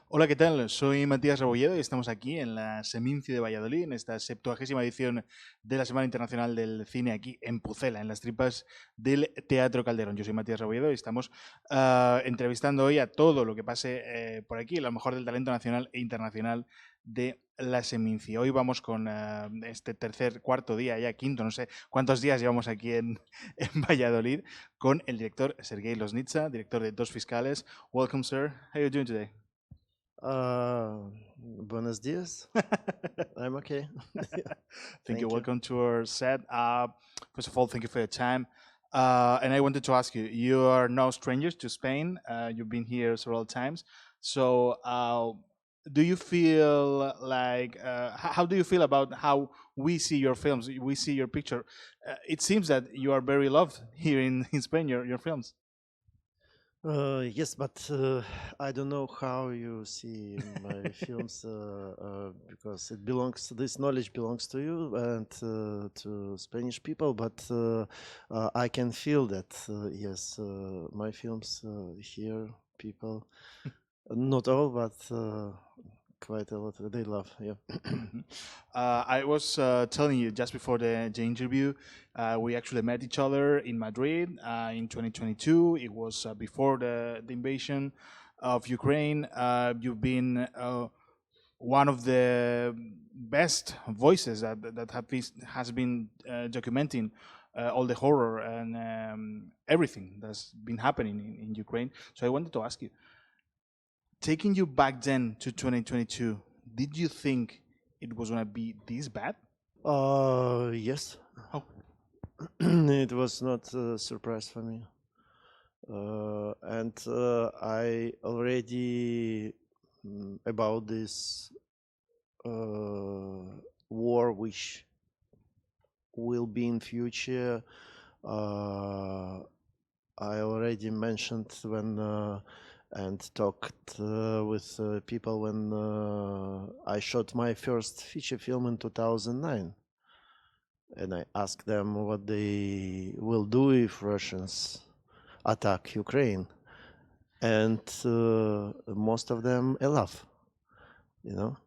Hola, ¿qué tal? Soy Matías Rebolledo y estamos aquí en la Seminci de Valladolid, en esta 70ª edición de la Semana Internacional del Cine aquí en Pucela, en las tripas del Teatro Calderón. Yo soy Matías Rebolledo y estamos entrevistando hoy a todo lo que pase por aquí, lo mejor del talento nacional e internacional de la Seminci. Hoy vamos con este cuarto día, ya quinto, no sé cuántos días llevamos aquí en Valladolid, con el director Sergei Loznitsa, director de Dos Fiscales. Welcome, sir. How are you doing today? Buenos dias. I'm okay. Thank you. Thank you. Welcome to our set. First of all, thank you for your time. And I wanted to ask you, you are no strangers to Spain. You've been here several times. So, do you feel like, how do you feel about how we see your films? We see your picture. It seems that you are very loved here in Spain, your films. Yes, but I don't know how you see my films because this knowledge belongs to you and to Spanish people. But I can feel that yes, my films here people, not all, but quite a lot. They love. Yeah. Mhm. I was telling you just before the interview, we actually met each other in Madrid in 2022. It was before the invasion of Ukraine. You've been one of the best voices that has been documenting all the horror and everything that's been happening in Ukraine. So I wanted to ask you, taking you back then to 2022, did you think it was going to be this bad? Yes. Oh. It was not a surprise for me. And I already about this war which will be in future. I already mentioned when and talked with people when I shot my first feature film in 2009, and I asked them what they will do if Russians attack Ukraine, and most of them laugh, you know.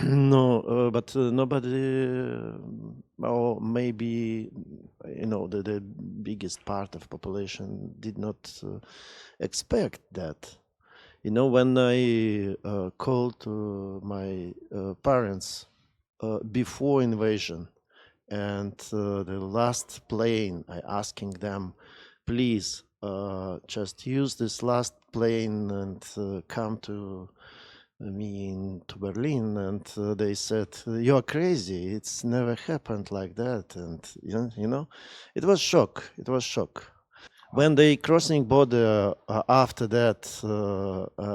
No, but nobody, or maybe, the biggest part of population did not expect that. When I called my parents before invasion, and the last plane, I asking them, please just use this last plane and come to me to Berlin, and they said, "You're crazy. It's never happened like that." And it was shock. It was shock. When they crossing border after that,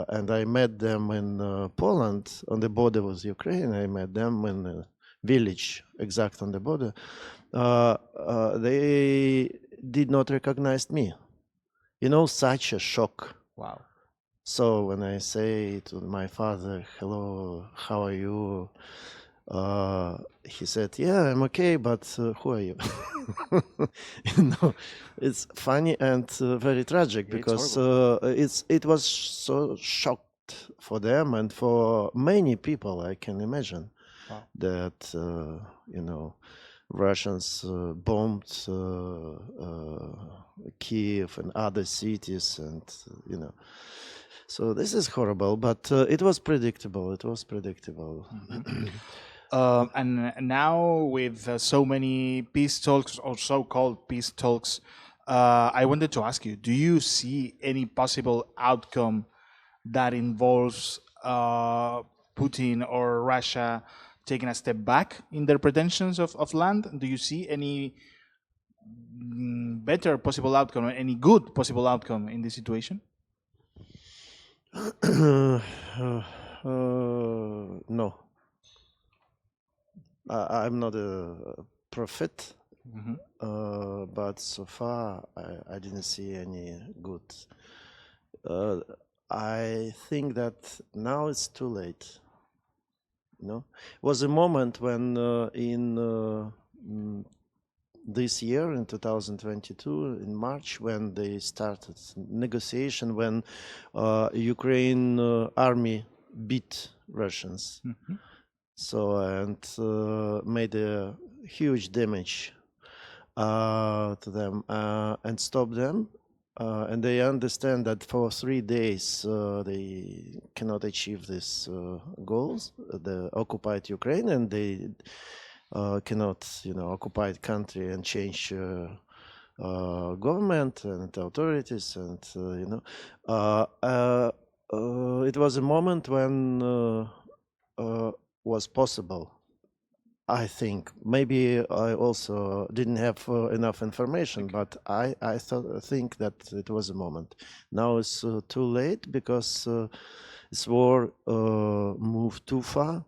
and I met them in Poland on the border with Ukraine. I met them in a village exact on the border. They did not recognize me. Such a shock. Wow. So when I say to my father, "Hello, how are you?" He said, "Yeah, I'm okay, but who are you?" It's funny and very tragic It's because horrible. it was so shocked for them and for many people. I can imagine Wow. that Russians bombed Kiev and other cities, and so this is horrible, but it was predictable. It was predictable. And now, with so many peace talks or so-called peace talks, I wanted to ask you: do you see any possible outcome that involves Putin or Russia taking a step back in their pretensions of land? Do you see any better possible outcome, or any good possible outcome in this situation? No, I'm not a prophet, but so far I didn't see any good. I think that now it's too late. Was a moment when in this year, in 2022, in March, when they started negotiation, when Ukraine army beat Russians. Mhm. So, and made a huge damage to them and stop them. And they understand that for 3 days they cannot achieve these goals, the occupied Ukraine, and they cannot, occupied country and change government and authorities, and it was a moment when was possible. I think maybe I also didn't have enough information, but I think that it was a moment. Now it's too late because this war moved too far,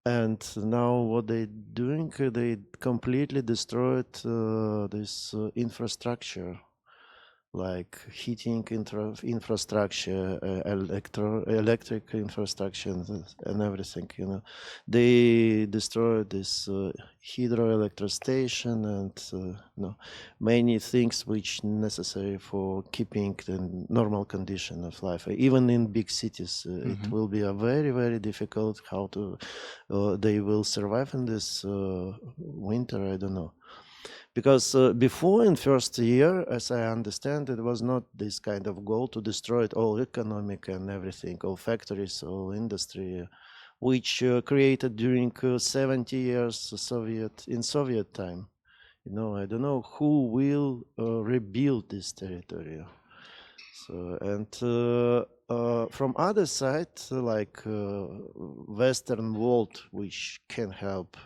and now what they doing? They completely destroyed this infrastructure, like heating infrastructure, electric infrastructure, and everything. They destroyed this hydroelectric station and many things which necessary for keeping the normal condition of life. Even in big cities, it will be a very, very difficult how to they will survive in this winter. I don't know. Because before, in first year, as I understand, it was not this kind of goal to destroy it all economic and everything, all factories, all industry, which created during 70 years in Soviet time. I don't know who will rebuild this territory. So, and from other side, like Western world, which can help,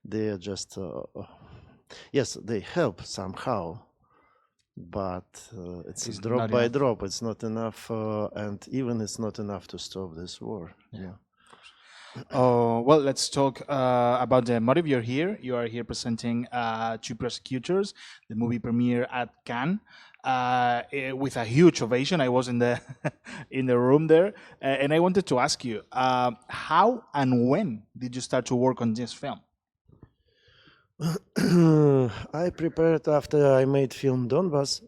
they are just yes, they help somehow, but it's drop by drop. It's not enough, and even it's not enough to stop this war. Well, let's talk about the motive. You're here. You are here presenting Two Prosecutors, the movie premiere at Cannes, with a huge ovation. I was in the in the room there, and I wanted to ask you, how and when did you start to work on this film? I prepared after I made film Donbass.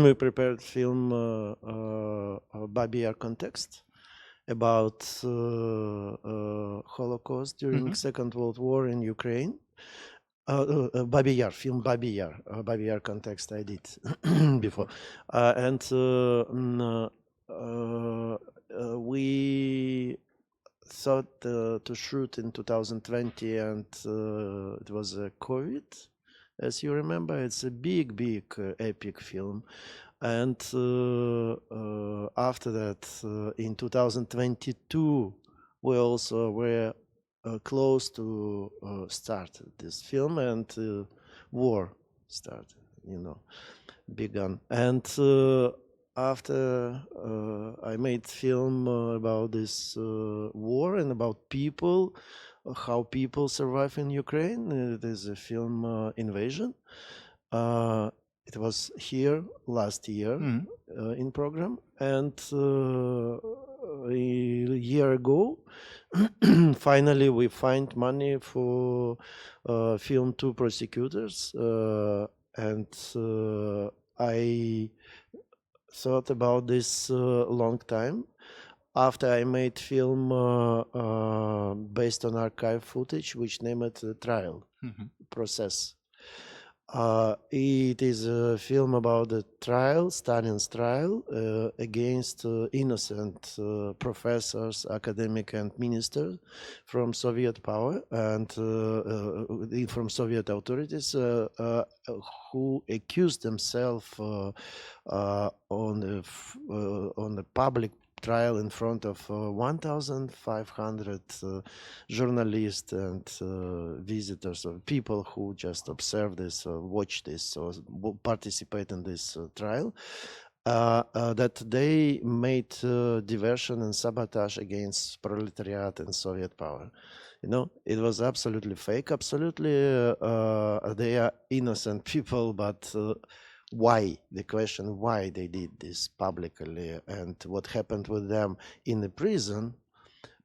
We prepared film Babi Yar context about Holocaust during Second World War in Ukraine. Babi Yar, film Babi Yar context I did before, and we thought to shoot in 2020, and it was COVID, as you remember. It's a big epic film, and after that in 2022 we also were close to start this film, and war started, began. And after I made film about this war and about people, how people survive in Ukraine. It is a film Invasion. It was here last year in program, and a year ago finally we find money for film Two Prosecutors, and I thought about this long time. After I made film based on archive footage, which named Trial Process. It is a film about the trial, Stalin's trial, against innocent professors, academic and ministers from Soviet power and from Soviet authorities who accused themselves on the public trial in front of 1,500 journalists and visitors, or people who just observe this, or watch this, or participate in this trial, that they made diversion and sabotage against proletariat and Soviet power. It was absolutely fake, absolutely they are innocent people, but why? The question why they did this publicly and what happened with them in the prison,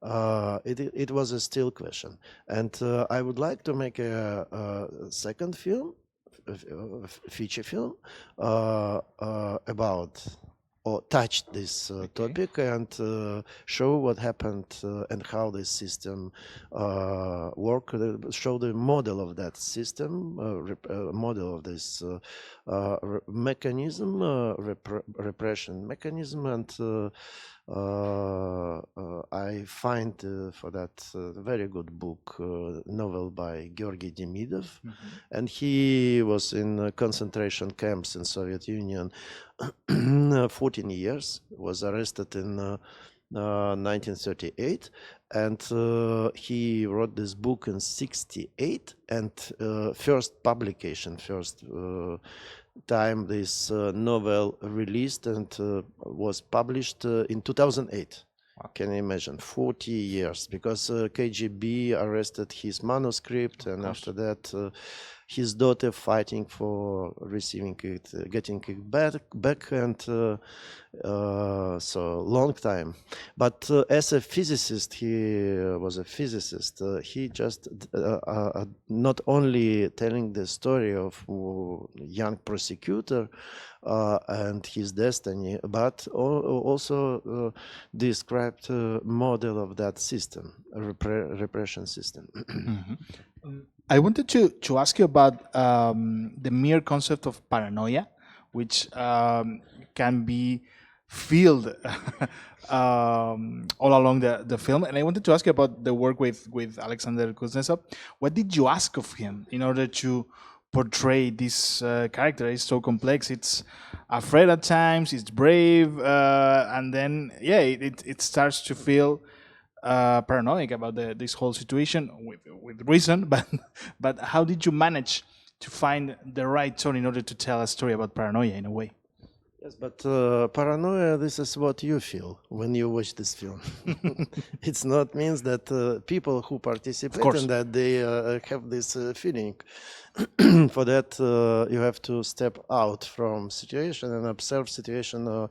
it was a still question. And I would like to make a second film, feature film about or touched this topic and show what happened and how this system work. Show the model of that system, model of this mechanism, repression mechanism, and I find for that very good book, novel by Georgy Demidov, and he was in concentration camps in Soviet Union 14 years, was arrested in 1938, and he wrote this book in 68, and first publication, first time this novel released and was published in 2008. Wow. Can you imagine? 40 years, because KGB arrested his manuscript, and after that his daughter fighting for receiving it, getting it back, and so long time. But as a physicist, he was a physicist. He just not only telling the story of young prosecutor and his destiny, but also described model of that system, repression system. I wanted to ask you about the mere concept of paranoia, which can be felt all along the film. And I wanted to ask you about the work with Alexander Kornyev. What did you ask of him in order to portray this character? It's so complex. It's afraid at times, it's brave, and then, yeah, it starts to feel paranoid about this whole situation with reason, but how did you manage to find the right tone in order to tell a story about paranoia in a way? Yes, but paranoia, this is what you feel when you watch this film. It's not means that people who participate in that, they have this feeling. For that, you have to step out from situation and observe situation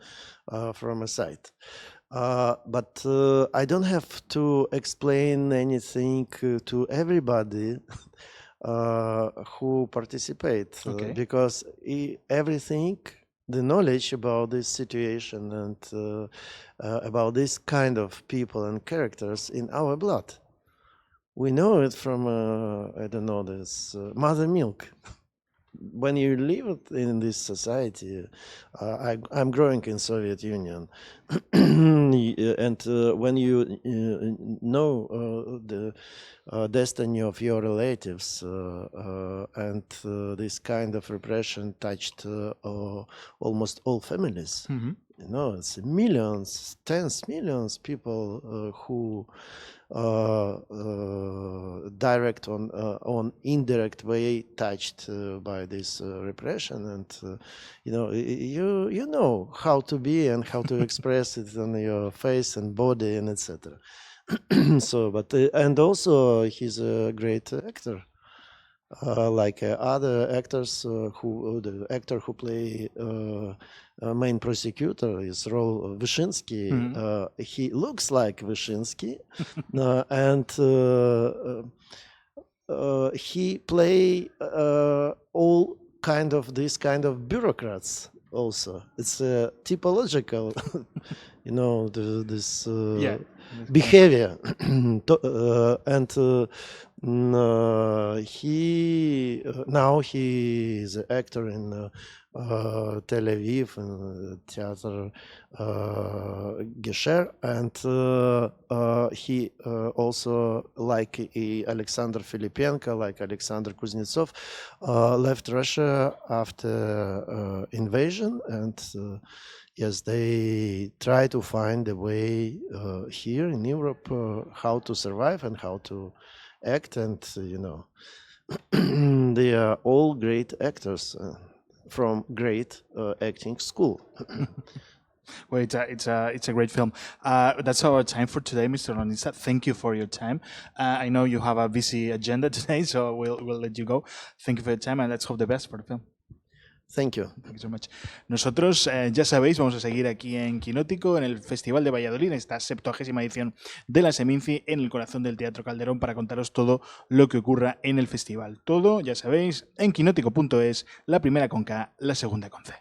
from a side. But I don't have to explain anything to everybody who participate, because everything, the knowledge about this situation and about this kind of people and characters in our blood. We know it from, I don't know, this mother milk. When you live in this society, I'm growing in Soviet Union, and when you know the destiny of your relatives, and this kind of repression touched almost all families. You know, it's millions, tens millions people who direct on indirect way touched by this repression, and you know how to be and how to express it on your face and body and etc. So, but and also he's a great actor, like other actors the actor who play main prosecutor is role Vyshinsky. He looks like Vyshinsky, and he play all kind of this kind of bureaucrats also. It's typological, you know, this behavior. And he now he is an actor in Tel Aviv and Theater Gesher, and he also, like Alexander Filipenko, like Alexander Kuznetsov, left Russia after invasion, and yes, they try to find a way here in Europe how to survive and how to act, and you know, they are all great actors. From great acting school. Well, it's a great film. That's our time for today, Mr. Loznitsa. Thank you for your time. I know you have a busy agenda today, so we'll let you go. Thank you for your time, and let's hope the best for the film. Thank you. Thank you so much. Nosotros, ya sabéis, vamos a seguir aquí en Kinótico, en el Festival de Valladolid, esta 70ª edición de la Seminci, en el corazón del Teatro Calderón, para contaros todo lo que ocurra en el festival. Todo, ya sabéis, en kinótico.es, la primera con K, la segunda con C.